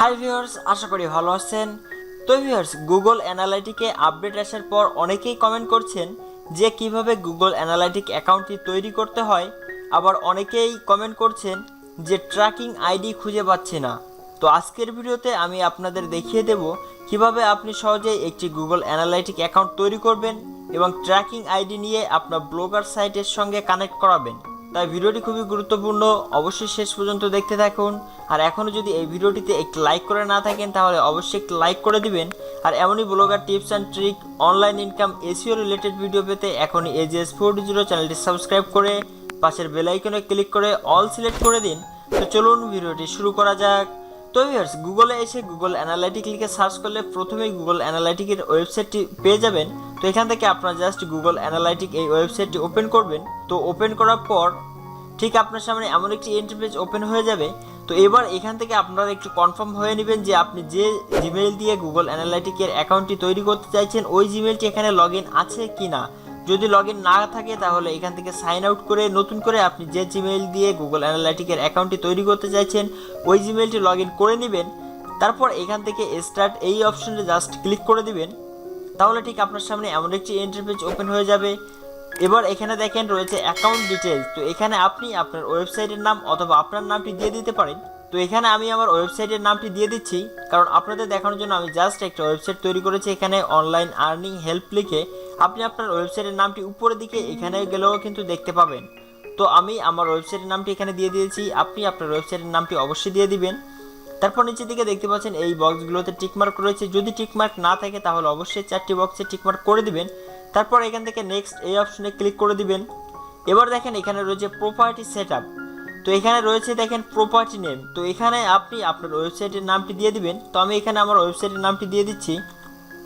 Hi viewers, আশা করি ভালো আছেন। তো ভিউয়ার্স, গুগল অ্যানালাইটিকে আপডেট আসার পর অনেকেই কমেন্ট করছেন যে কিভাবে গুগল অ্যানালাইটিক অ্যাকাউন্টটি তৈরি করতে হয়। আবার অনেকেই কমেন্ট করছেন যে ট্র্যাকিং আইডি খুঁজে পাচ্ছি না। তো আজকের ভিডিওতে আমি আপনাদের দেখিয়ে দেব কিভাবে আপনি সহজেই একটি গুগল অ্যানালাইটিক অ্যাকাউন্ট তৈরি করবেন এবং ট্র্যাকিং আইডি নিয়ে আপনার ব্লগার সাইটের সঙ্গে কানেক্ট করাবেন। তাই ভিডিওটি খুবই গুরুত্বপূর্ণ, অবশ্যই শেষ পর্যন্ত দেখতে থাকুন। আর এখনও যদি এই ভিডিওটিতে একটি লাইক করে না থাকেন তাহলে অবশ্যই একটি লাইক করে দিবেন। আর এমনই blogger tips and trick, online income, SEO related video পেতে এখনই AJS420 চ্যানেলটি সাবস্ক্রাইব করে পাশের বেল আইকনে ক্লিক করে অল সিলেক্ট করে দিন। তো চলুন ভিডিওটি শুরু করা যাক। তো ভিউয়ার্স, গুগলে এসে গুগল অ্যানালাইটিক লিখে সার্চ করলে প্রথমেই গুগল অ্যানালাইটিকের ওয়েবসাইটটি পেয়ে যাবেন। তো এখান থেকে আপনারা জাস্ট গুগল অ্যানালাইটিক এই ওয়েবসাইটটি ওপেন করবেন। তো ওপেন করার পর ঠিক আপনার সামনে এমন একটি ইন্টারফেস ওপেন হয়ে যাবে। তো এবার এখান থেকে আপনারা একটু কনফার্ম হয়ে নেবেন যে আপনি যে জিমেইল দিয়ে গুগল অ্যানালাইটিকের অ্যাকাউন্টটি তৈরি করতে চাইছেন ওই জিমেইলটি এখানে লগ ইন আছে কি না। যদি লগ ইন না থাকে তাহলে এখান থেকে সাইন আউট করে নতুন করে আপনি যে জিমেইল দিয়ে গুগল অ্যানালাইটিকের অ্যাকাউন্টটি তৈরি করতে চাইছেন ওই জিমেইলটি লগ ইন করে নেবেন। তারপর এখান থেকে স্টার্ট এই অপশনে জাস্ট ক্লিক করে দিবেন। তাহলে ঠিক আপনার সামনে এমন একটি ইন্টারফেস ওপেন হয়ে যাবে। এবার এখানে দেখেন রয়েছে অ্যাকাউন্ট ডিটেলস। তো এখানে আপনি আপনার ওয়েবসাইটের নাম অথবা আপনার নামটি দিয়ে দিতে পারেন। তো এখানে আমি আমার ওয়েবসাইটের নামটি দিয়ে দিচ্ছি, কারণ আপনাদের দেখানোর জন্য আমি জাস্ট একটা ওয়েবসাইট তৈরি করেছি। এখানে অনলাইন আর্নিং হেল্প লিখে আপনি আপনার ওয়েবসাইটের নামটি উপরের দিকে এখানে গেলেও কিন্তু দেখতে পাবেন। তো আমি আমার ওয়েবসাইটের নামটি এখানে দিয়ে দিয়েছি, আপনি আপনার ওয়েবসাইটের নামটি অবশ্যই দিয়ে দিবেন। তারপর নিচের দিকে দেখতে পাচ্ছেন এই বক্সগুলোতে টিকমার্ক রয়েছে। যদি টিকমার্ক না থাকে তাহলে অবশ্যই 4টি বক্সে টিকমার্ক করে দিবেন। তারপর এখান থেকে নেক্সট এই অপশনে ক্লিক করে দিবেন। এবার দেখেন এখানে রয়েছে প্রপার্টি সেটআপ। তো এখানে রয়েছে দেখেন প্রপার্টি নেম। তো এখানে আপনি আপনার ওয়েবসাইটের নামটি দিয়ে দিবেন। তো আমি এখানে আমার ওয়েবসাইটের নামটি দিয়ে দিচ্ছি।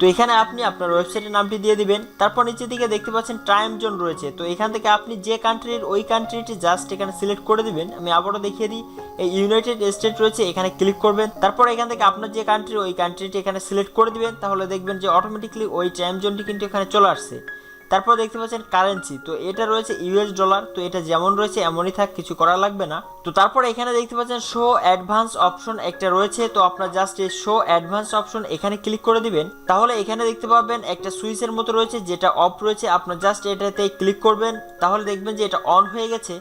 তো এখানে আপনি আপনার ওয়েবসাইটের নামটি দিয়ে দিবেন। তারপর নিচের দিকে দেখতে পাচ্ছেন টাইম জোন রয়েছে। তো এখান থেকে আপনি যে কান্ট্রির ওই কান্ট্রিটি জাস্ট এখানে সিলেক্ট করে দিবেন। আমি আবারও দেখিয়ে দিই, এই ইউনাইটেড স্টেট রয়েছে, এখানে ক্লিক করবেন। তারপর এখান থেকে আপনার যে কান্ট্রি ওই কান্ট্রিটি এখানে সিলেক্ট করে দিবেন। তাহলে দেখবেন যে অটোমেটিকলি ওই টাইম জোনটি কিন্তু এখানে চলে আসছে। তারপর দেখতে পাচ্ছেন কারেন্সি। তো এটা রয়েছে ইউএস ডলার। তো এটা যেমন রয়েছে এমনই থাক, কিছু করা লাগবে না। তো তারপর এখানে দেখতে পাচ্ছেন শো অ্যাডভান্স অপশন একটা রয়েছে। তো আপনার জাস্ট এই শো অ্যাডভান্স অপশন এখানে ক্লিক করে দিবেন। তাহলে এখানে দেখতে পাবেন একটা সুইচের মতো রয়েছে যেটা অফ রয়েছে, আপনার জাস্ট এটাতে ক্লিক করবেন। তাহলে দেখবেন যে এটা অন হয়ে গেছে।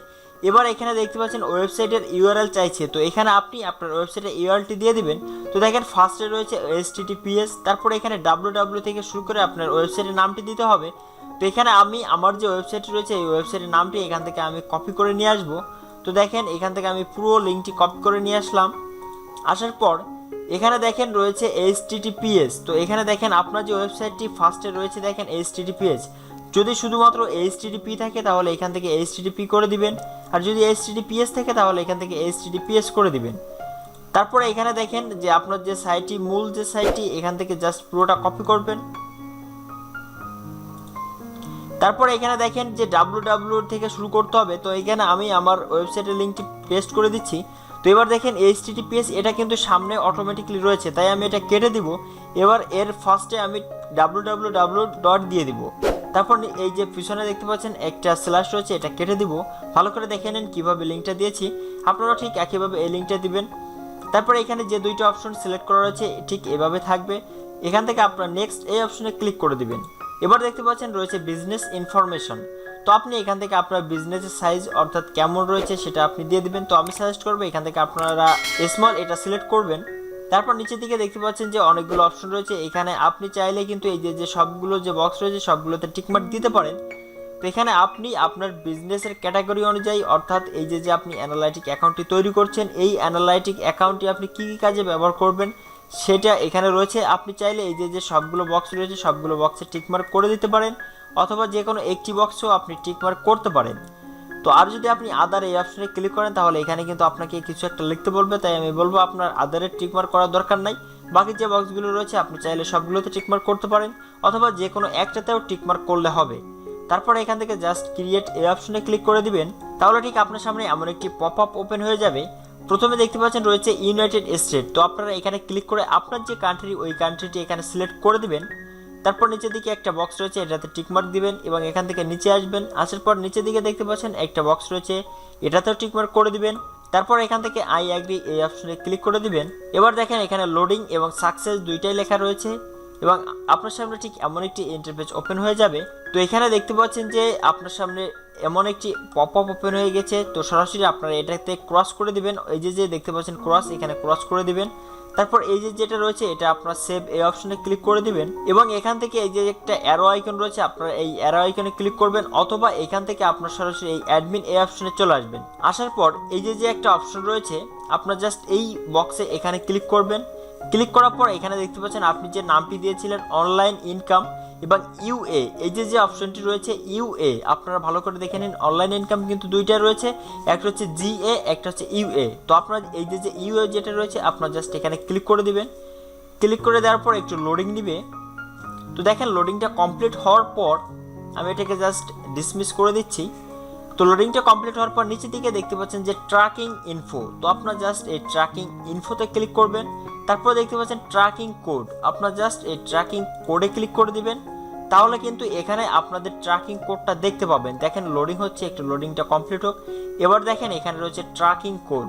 এবার এখানে দেখতে পাচ্ছেন ওয়েবসাইটের ইউআরএল চাইছে। তো এখানে আপনি আপনার ওয়েবসাইটের ইউআরএলটি দিয়ে দিবেন। তো দেখেন ফার্স্টে রয়েছে HTTPS, তারপর এখানে www থেকে শুরু করে আপনার ওয়েবসাইটের নামটি দিতে হবে। তো এখানে আমি আমার যে ওয়েবসাইট রয়েছে এই ওয়েবসাইটের নামটি এখান থেকে আমি কপি করে নিয়ে আসবো। তো দেখেন এখান থেকে আমি পুরো লিঙ্কটি কপি করে নিয়ে আসলাম। আসার পর এখানে দেখেন রয়েছে HTTPS। তো এখানে দেখেন আপনার যে ওয়েবসাইটটি ফার্স্টে রয়েছে দেখেন HTTPS। যদি শুধুমাত্র HTTP থাকে তাহলে এখান থেকে HTTP করে দিবেন, আর যদি HTTPS থাকে তাহলে এখান থেকে HTTPS করে দিবেন। তারপরে এখানে দেখেন যে আপনার যে সাইটটি মূল যে সাইটটি এখান থেকে জাস্ট পুরোটা কপি করবেন। তারপরে এখানে দেখেন যে www থেকে শুরু করতে হবে। তো এখানে আমি আমার ওয়েবসাইটের লিঙ্কটি পেস্ট করে দিচ্ছি। তো এবার দেখেন HTTPS এটা কিন্তু সামনে অটোমেটিকলি রয়েছে, তাই আমি এটা কেটে দিব। এবার এর ফার্স্টে আমি www দিয়ে দিব। তারপর এই যে পিছনে দেখতে পাচ্ছেন একটা স্ল্যাশ রয়েছে, এটা কেটে দিব। ভালো করে দেখে নেন কীভাবে লিঙ্কটা দিয়েছি, আপনারা ঠিক একইভাবে এই লিঙ্কটা দিবেন। তারপরে এখানে যে দুইটা অপশন সিলেক্ট করা রয়েছে ঠিক এভাবে থাকবে। এখান থেকে আপনারা নেক্সট এই অপশনে ক্লিক করে দিবেন। এবার দেখতে পাচ্ছেন রয়েছে বিজনেস ইনফরমেশন। তো আপনি এখান থেকে আপনার বিজনেসের সাইজ অর্থাৎ কেমন রয়েছে সেটা আপনি দিয়ে দিবেন। তো আমি সাজেস্ট করবো এখান থেকে আপনারা স্মল এটা সিলেক্ট করবেন। তারপর নিচের দিকে দেখতে পাচ্ছেন যে অনেকগুলো অপশন রয়েছে। এখানে আপনি চাইলে কিন্তু এই যে সবগুলো যে বক্স রয়েছে সবগুলোতে টিকমার্ক দিতে পারেন। তো এখানে আপনি আপনার বিজনেসের ক্যাটাগরি অনুযায়ী অর্থাৎ এই যে আপনি অ্যানালাইটিক অ্যাকাউন্টটি তৈরি করছেন এই অ্যানালাইটিক অ্যাকাউন্টটি আপনি কী কী কাজে ব্যবহার করবেন সেটা এখানে রয়েছে। আপনি চাইলে এই যে সবগুলো বক্স রয়েছে সবগুলো বক্সে টিকমার্ক করে দিতে পারেন, অথবা যে কোনো একটি বক্সেও আপনি টিকমার্ক করতে পারেন। তো আর যদি আপনি আদার এই অপশনে ক্লিক করেন তাহলে এখানে কিন্তু আপনাকে কিছু একটা লিখতে বলবে, তাই আমি বলবো আপনার আদারের টিকমার্ক করার দরকার নাই। বাকি যে বক্সগুলো রয়েছে আপনি চাইলে সবগুলোতে টিকমার্ক করতে পারেন, অথবা যে কোনো একটাতেও টিকমার্ক করলে হবে। তারপরে এখান থেকে জাস্ট ক্রিয়েট এই অপশনে ক্লিক করে দিবেন। তাহলে ঠিক আপনার সামনে এমন একটি পপ আপ ওপেন হয়ে যাবে। প্রথমে দেখতে পাচ্ছেন রয়েছে ইউনাইটেড স্টেট। তো আপনারা এখানে ক্লিক করে আপনার যে কান্ট্রি ওই কান্ট্রিটি এখানে সিলেক্ট করে দিবেন। তারপর নিচের দিকে একটা বক্স রয়েছে, এটাতে টিকমার্ক দিবেন এবং এখান থেকে নিচে আসবেন। আসার পর নিচের দিকে দেখতে পাচ্ছেন একটা বক্স রয়েছে, এটাতেও টিকমার্ক করে দিবেন। তারপর এখান থেকে আই অ্যাগ্রি এই অপশনে ক্লিক করে দিবেন। এবার দেখেন এখানে লোডিং এবং সাকসেস দুইটাই লেখা রয়েছে এবং আপনার সামনে ঠিক এমন একটি ইন্টারফেস ওপেন হয়ে যাবে। তো এখানে দেখতে পাচ্ছেন যে আপনার সামনে এমন একটি পপ আপ ওপেন হয়ে গেছে। তো সরাসরি আপনারা এটাতে ক্রস করে দিবেন, এই যে দেখতে পাচ্ছেন ক্রস, এখানে ক্রস করে দিবেন। তারপর এই যে যেটা রয়েছে এটা আপনারা সেভ এই অপশনে ক্লিক করে দিবেন এবং এখান থেকে এই যে একটা অ্যারো আইকন রয়েছে আপনারা এই অ্যারো আইকনে ক্লিক করবেন, অথবা এখান থেকে আপনার সরাসরি এই অ্যাডমিন এই অপশনে চলে আসবেন। আসার পর এই যে একটা অপশন রয়েছে আপনার জাস্ট এই বক্সে এখানে ক্লিক করবেন। ক্লিক করার পর এখানে দেখতে পাচ্ছেন আপনি যে নামটি দিয়েছিলেন অনলাইন ইনকাম এবং ইউএ, এই যে অপশনটি রয়েছে ইউএ, আপনারা ভালো করে দেখে নিন। অনলাইন ইনকাম কিন্তু দুইটা রয়েছে, একটা হচ্ছে জিএ, একটা হচ্ছে ইউএ। তো আপনার এই যে ইউএ যেটা রয়েছে আপনার জাস্ট এখানে ক্লিক করে দিবেন। ক্লিক করে দেওয়ার পর একটু লোডিং নিবে। তো দেখেন লোডিংটা কমপ্লিট হওয়ার পর আমি এটাকে জাস্ট ডিসমিস করে দিচ্ছি। তো লোডিংটা কমপ্লিট হওয়ার পর নিচের দিকে দেখতে পাচ্ছেন যে ট্র্যাকিং ইনফো, তো আপনার জাস্ট এই ট্র্যাকিং ইনফোতে ক্লিক করবেন। তারপর দেখতে পাচ্ছেন ট্র্যাকিং কোড, আপনার জাস্ট এই ট্র্যাকিং কোডে ক্লিক করে দিবেন। তাহলে কিন্তু এখানে আপনাদের ট্র্যাকিং কোডটা দেখতে পাবেন। দেখেন লোডিং হচ্ছে, একটু লোডিংটা কমপ্লিট হোক। এবার দেখেন এখানে রয়েছে ট্র্যাকিং কোড।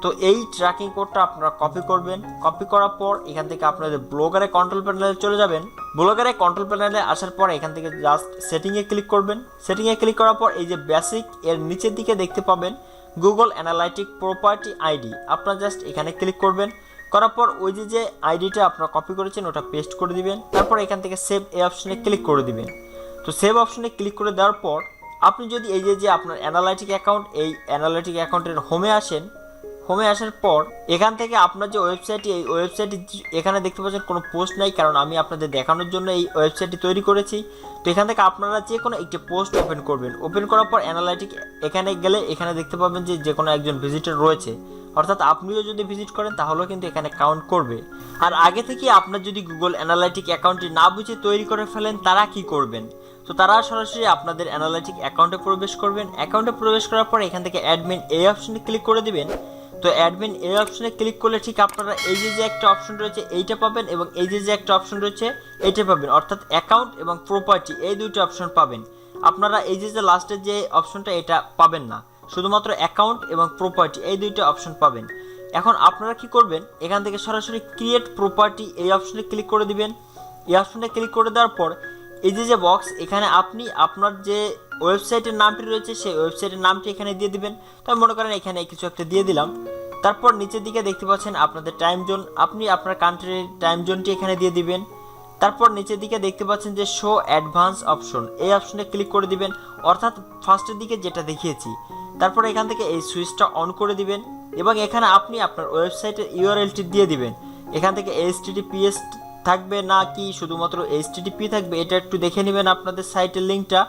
তো এই ট্র্যাকিং কোডটা আপনারা কপি করবেন। কপি করার পর এখান থেকে আপনাদের ব্লগারে কন্ট্রোল প্যানেলে চলে যাবেন। ব্লগারে কন্ট্রোল প্যানেলে আসার পর এখান থেকে জাস্ট সেটিংয়ে ক্লিক করবেন। সেটিংয়ে ক্লিক করার পর এই যে বেসিক এর নিচের দিকে দেখতে পাবেন গুগল অ্যানালাইটিক প্রপার্টি আইডি, আপনারা জাস্ট এখানে ক্লিক করবেন। করার পর ওই যে আইডিটা আপনারা কপি করেছেন ওটা পেস্ট করে দিবেন। তারপর এখান থেকে সেভ এই অপশনে ক্লিক করে দিবেন। তো সেভ অপশনে ক্লিক করে দেওয়ার পর আপনি যদি এই যে আপনার অ্যানালাইটিক অ্যাকাউন্ট, এই অ্যানালাইটিক অ্যাকাউন্টের হোমে আসেন, হোমে আসার পর এখান থেকে আপনার যে ওয়েবসাইটটি, এই ওয়েবসাইটটি এখানে দেখতে পাচ্ছেন কোনো পোস্ট নাই, কারণ আমি আপনাদের দেখানোর জন্য এই ওয়েবসাইটটি তৈরি করেছি। তো এখান থেকে আপনারা যে কোনো একটি পোস্ট ওপেন করবেন। ওপেন করার পর অ্যানালাইটিক এখানে গেলে এখানে দেখতে পাবেন যে কোনো একজন ভিজিটর রয়েছে, অর্থাৎ আপনিও যদি ভিজিট করেন তাহলেও কিন্তু এখানে কাউন্ট করবে। আর আগে থেকে আপনার যদি গুগল অ্যানালাইটিক অ্যাকাউন্টটি না বুঝে তৈরি করে ফেলেন তারা কি করবেন? তো তারা সরাসরি আপনাদের অ্যানালাইটিক অ্যাকাউন্টে প্রবেশ করবেন। অ্যাকাউন্টে প্রবেশ করার পর এখান থেকে অ্যাডমিন এই অপশনে ক্লিক করে দিবেন। তো অ্যাডমিন এই অপশনে ক্লিক করলে ঠিক আপনারা এই যে একটা অপশন রয়েছে এইটা পাবেন এবং এই যে একটা অপশন রয়েছে এইটা পাবেন, অর্থাৎ অ্যাকাউন্ট এবং প্রপার্টি এই দুইটা অপশন পাবেন। আপনারা এই যে লাস্টের যে অপশনটা এটা পাবেন না, শুধুমাত্র অ্যাকাউন্ট এবং প্রপার্টি এই দুইটা অপশন পাবেন। এখন আপনারা কি করবেন, এখান থেকে সরাসরি ক্রিয়েট প্রপার্টি এই অপশনে ক্লিক করে দিবেন। এই অপশনে ক্লিক করে দেওয়ার পর এই যে বক্স, এখানে আপনি আপনার যে ওয়েবসাইটের নামটি রয়েছে সেই ওয়েবসাইটের নামটি এখানে দিয়ে দিবেন। তো মনে করেন এখানে কিছু একটা দিয়ে দিলাম। তারপর নিচের দিকে দেখতে পাচ্ছেন আপনাদের টাইম জোন, আপনি আপনার কান্ট্রির টাইম জোনটি এখানে দিয়ে দিবেন। তারপর নিচের দিকে দেখতে পাচ্ছেন যে শো অ্যাডভান্স অপশন, এই অপশনে ক্লিক করে দিবেন, অর্থাৎ ফার্স্টের দিকে যেটা দেখিয়েছি। তারপর এখান থেকে এই সুইচটা অন করে দিবেন এবং এখানে আপনি আপনার ওয়েবসাইটের ইউআরএলটি দিয়ে দিবেন। এখান থেকে HTTPS থাকবে না কি শুধুমাত্র HTTP থাকবে এটা একটু দেখে নেবেন আপনাদের সাইটের লিঙ্কটা।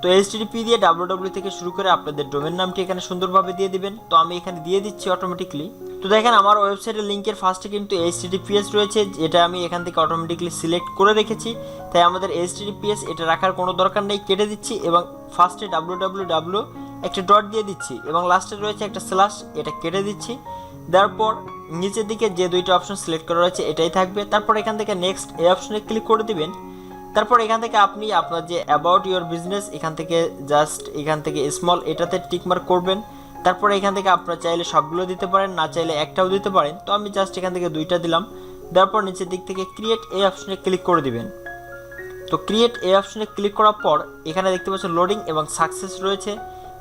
তো HTTP দিয়ে www থেকে শুরু করে আপনাদের ডোমেন নামটি এখানে সুন্দরভাবে দিয়ে দিবেন। তো আমি এখানে দিয়ে দিচ্ছি অটোমেটিকলি। তো দেখেন আমার ওয়েবসাইটের লিঙ্কের ফার্স্টে কিন্তু HTTPS রয়েছে, যেটা আমি এখান থেকে অটোমেটিকলি সিলেক্ট করে রেখেছি। তাই আমাদের HTTPS এটা রাখার কোনো দরকার নেই, কেটে দিচ্ছি এবং ফার্স্টে www একটা ডট দিয়ে দিচ্ছি এবং লাস্টে রয়েছে একটা স্ল্যাশ, এটা কেটে দিচ্ছি। দেওয়ার পর নিচের দিকে যে দুইটা অপশন সিলেক্ট করা রয়েছে এটাই থাকবে। তারপর এখান থেকে নেক্সট এই অপশনে ক্লিক করে দিবেন। তারপর এখান থেকে আপনি আপনার যে অ্যাবাউট ইউর বিজনেস এখান থেকে জাস্ট এখান থেকে স্মল এটাতে টিকমার্ক করবেন। তারপর এখান থেকে আপনারা চাইলে সবগুলো দিতে পারেন, না চাইলে একটাও দিতে পারেন। তো আমি জাস্ট এখান থেকে দুইটা দিলাম। দেওয়ার পর নিচের দিক থেকে ক্রিয়েট এই অপশনে ক্লিক করে দিবেন। তো ক্রিয়েট এই অপশনে ক্লিক করার পর এখানে দেখতে পাচ্ছেন লোডিং এবং সাকসেস রয়েছে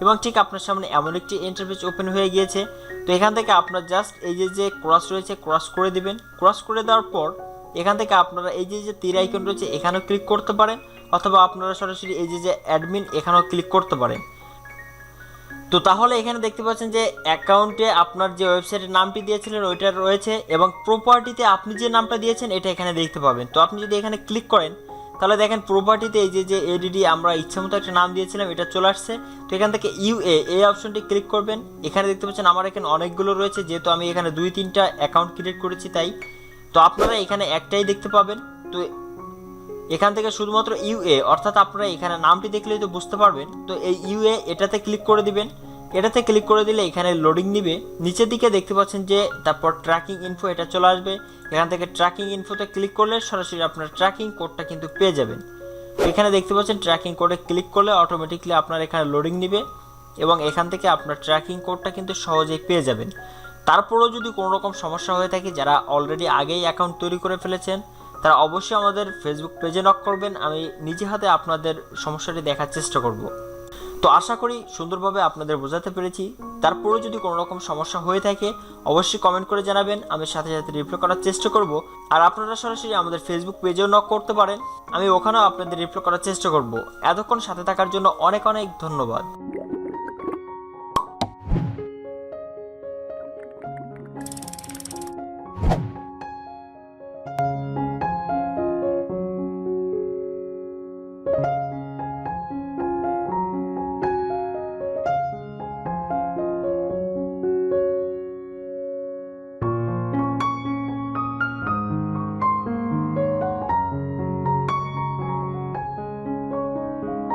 এবং ঠিক আপনার সামনে এমন একটি ইন্টারফেস ওপেন হয়ে গিয়েছে। তো এখান থেকে আপনার জাস্ট এই যে ক্রস রয়েছে ক্রস করে দিবেন। ক্রস করে দেওয়ার পর এখান থেকে আপনারা এই যে তীর আইকন রয়েছে এখানেও ক্লিক করতে পারেন, অথবা আপনারা সরাসরি এই যে অ্যাডমিন এখানেও ক্লিক করতে পারেন। তো তাহলে এখানে দেখতে পাচ্ছেন যে অ্যাকাউন্টে আপনার যে ওয়েবসাইটের নামটি দিয়েছিলেন ওইটা রয়েছে এবং প্রপার্টিতে আপনি যে নামটা দিয়েছেন এটা এখানে দেখতে পাবেন। তো আপনি যদি এখানে ক্লিক করেন তাহলে দেখেন প্রপার্টিতে এই যে এডিডি আমরা ইচ্ছামতো একটা নাম দিয়েছিলাম এটা চলে আসছে। তো এখান থেকে ইউএ এই অপশনটি ক্লিক করবেন। এখানে দেখতে পাচ্ছেন আমার এখানে অনেকগুলো রয়েছে, যেহেতু আমি এখানে 2-3টা অ্যাকাউন্ট ক্রিয়েট করেছি তাই। তো আপনারা এখানে একটাই দেখতে পাবেন। তো এখান থেকে শুধুমাত্র ইউএ, অর্থাৎ আপনারা এখানে নামটি দেখলেই তো বুঝতে পারবেন। তো এই ইউএ এটাতে ক্লিক করে দিবেন। এটাতে ক্লিক করে দিলে এখানে লোডিং নিবে। নিচের দিকে দেখতে পাচ্ছেন যে তারপর ট্র্যাকিং ইনফো এটা চলে আসবে। এখান থেকে ট্র্যাকিং ইনফোতে ক্লিক করলে সরাসরি আপনার ট্র্যাকিং কোডটা কিন্তু পেয়ে যাবেন। এখানে দেখতে পাচ্ছেন ট্র্যাকিং কোডে ক্লিক করলে অটোমেটিকলি আপনার এখানে লোডিং নিবে। এবং এখান থেকে আপনার ট্র্যাকিং কোডটা কিন্তু সহজেই পেয়ে যাবেন। তারপরেও যদি কোনো রকম সমস্যা হয়ে থাকে, যারা অলরেডি আগেই অ্যাকাউন্ট তৈরি করে ফেলেছেন তারা অবশ্যই আমাদের ফেসবুক পেজে নক করবেন, আমি নিজে হাতে আপনাদের সমস্যাটি দেখার চেষ্টা করব। তো আশা করি সুন্দরভাবে আপনাদের বোঝাতে পেরেছি। তারপরেও যদি কোনো রকম সমস্যা হয়ে থাকে অবশ্যই কমেন্ট করে জানাবেন, আমি সাথে সাথে রিপ্লাই করার চেষ্টা করব। আর আপনারা সরাসরি আমাদের ফেসবুক পেজেও নক করতে পারেন, আমি ওখানেও আপনাদের রিপ্লাই করার চেষ্টা করব। এতক্ষণ সাথে থাকার জন্য অনেক অনেক ধন্যবাদ।